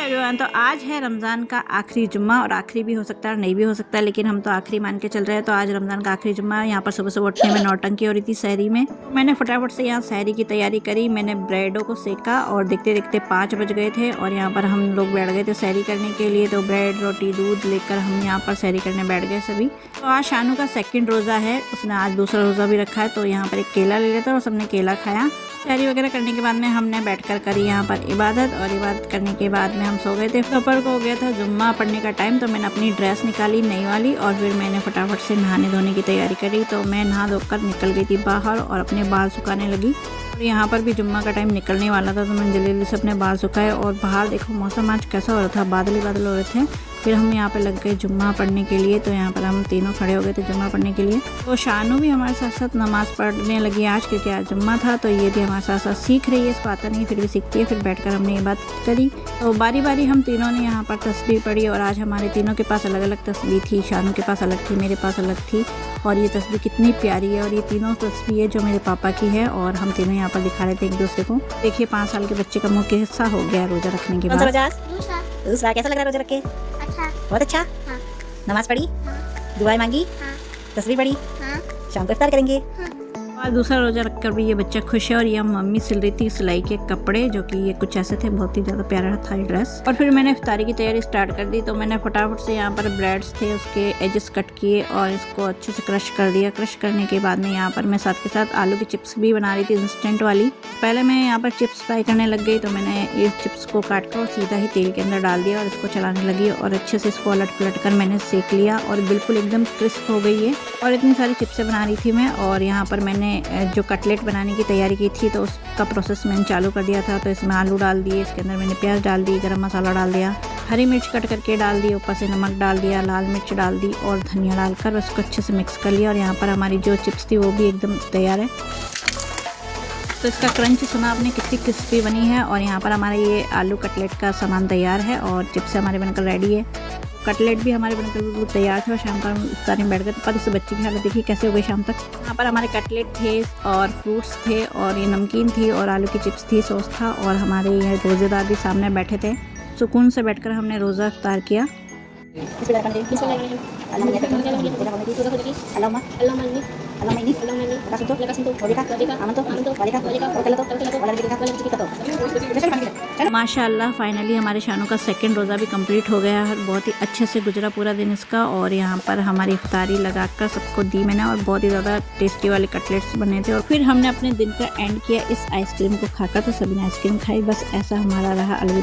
Everyone, तो आज है रमज़ान का आखिरी जुम्मा और आखिरी भी हो सकता है नहीं भी हो सकता है, लेकिन हम तो आखिरी मान के चल रहे हैं। तो आज रमज़ान का आखिरी जुम्मा है। यहाँ पर सुबह सुबह उठने में नौटंकी हो रही थी सहरी में। मैंने फटाफट से यहाँ सहरी की तैयारी करी। मैंने ब्रेडों को सेका और देखते देखते 5 बज गए थे और यहाँ पर हम लोग बैठ गए थे सहरी करने के लिए। तो ब्रेड रोटी दूध लेकर हम यहाँ पर सहरी करने बैठ गए सभी। तो आज शानू का 2nd रोज़ा है, उसने आज दूसरा रोज़ा भी रखा है। तो यहाँ पर एक केला ले लिया था और सबने केला खाया। सहरी वगैरह करने के बाद में हमने बैठकर करी यहाँ पर इबादत, और इबादत करने के बाद में हम सो गए थे। दोपहर को हो गया था जुम्मा पढ़ने का टाइम। तो मैंने अपनी ड्रेस निकाली नई वाली और फिर मैंने फटाफट से नहाने धोने की तैयारी करी। तो मैं नहा धोकर निकल गई थी बाहर और अपने बाल सुखाने लगी। और यहाँ पर भी जुम्मा का टाइम निकलने वाला था, तो मैंने जल्दी जल्दी से अपने बाल सुखाए। और बाहर देखो मौसम आज कैसा हो रहा था, बादल ही बादल हो रहे थे। फिर हम यहाँ पे लग गए जुम्मा पढ़ने के लिए। तो यहाँ पर हम तीनों खड़े हो गए थे जुम्मा पढ़ने के लिए। तो शानू भी हमारे साथ साथ नमाज़ पढ़ने लगी आज, क्योंकि आज जुम्मा था। तो ये भी हमारे साथ साथ सीख रही है, इसको आता नहीं फिर भी सीखती है। फिर बैठकर हमने ये बात करी। तो बारी बारी हम तीनों ने यहाँ पर तस्बीह पढ़ी और आज हमारे तीनों के पास अलग अलग तस्बीह थी। शानू के पास अलग थी, मेरे पास अलग थी। और ये तस्बीह कितनी प्यारी है, और ये तीनों तस्बीह है जो मेरे पापा की है। और हम तीनों यहाँ पर दिखा रहे थे एक दूसरे को। देखिए 5 साल के बच्चे का मुँह कैसा हो गया रोज़ा रखने के बाद। दूसरा कैसा लग रहा है रोजा रख के? अच्छा। बहुत अच्छा। हाँ। नमाज पढ़ी? हाँ। दुआएं मांगी? हाँ। तस्बीह पढ़ी? हाँ। शाम को इफ्तार करेंगे। और दूसरा रोज़ा रखकर भी ये बच्चा खुश है। और ये मम्मी सिल रही थी सिलाई के कपड़े, जो कि ये कुछ ऐसे थे, बहुत ही ज़्यादा प्यारा था ये ड्रेस। और फिर मैंने इफ्तारी की तैयारी स्टार्ट कर दी। तो मैंने फटाफट से यहाँ पर ब्रेड्स थे उसके एजेस कट किए और इसको अच्छे से क्रश कर दिया। क्रश करने के बाद में यहाँ पर मैं साथ के साथ आलू की चिप्स भी बना रही थी इंस्टेंट वाली। पहले मैं यहाँ पर चिप्स फ्राई करने लग गई। तो मैंने ये चिप्स को काट कर सीधा ही तेल के अंदर डाल दिया और इसको चलाने लगी और अच्छे से इसको उलट पलट कर मैंने सेक लिया और बिल्कुल एकदम क्रिस्प हो गई है। और इतनी सारी चिप्सें बना रही थी मैं। और यहाँ पर मैंने जो कटलेट बनाने की तैयारी की थी, तो उसका प्रोसेस मैंने चालू कर दिया था। तो इसमें आलू डाल दिए, इसके अंदर मैंने प्याज डाल दी, गरम मसाला डाल दिया, हरी मिर्च कट करके डाल दी, ऊपर से नमक डाल दिया, लाल मिर्च डाल दी और धनिया डालकर उसको अच्छे से मिक्स कर लिया। और यहाँ पर हमारी जो चिप्स थी वो भी एकदम तैयार है। तो इसका क्रंच सुना आपने, कितनी क्रिस्पी बनी है। और यहाँ पर हमारा ये आलू कटलेट का सामान तैयार है और चिप्स हमारे बनकर रेडी है। कटलेट भी हमारे बनकर बिल्कुल तैयार थे और शाम पर हम इफ्तारी में बैठ गए। तो पर इस बच्चे की हालत देखिए कैसे हो गई शाम तक। यहाँ पर हमारे कटलेट थे और फ्रूट्स थे और ये नमकीन थी और आलू की चिप्स थी, सॉस था। और हमारे ये रोज़ेदार भी सामने बैठे थे। सुकून से बैठकर हमने रोज़ा इफ्तार किया। माशाअल्लाह फाइनली हमारे शानू का 2nd रोज़ा भी कंप्लीट हो गया है। बहुत ही अच्छे से गुजरा पूरा दिन इसका। और यहाँ पर हमारी इफ्तारी लगाकर सबको दी मैंने और बहुत ही ज़्यादा टेस्टी वाले कटलेट्स बने थे। और फिर हमने अपने दिन का एंड किया इस आइसक्रीम को खाकर। तो सभी ने आइसक्रीम खाई। बस ऐसा हमारा रहा। अलविदा।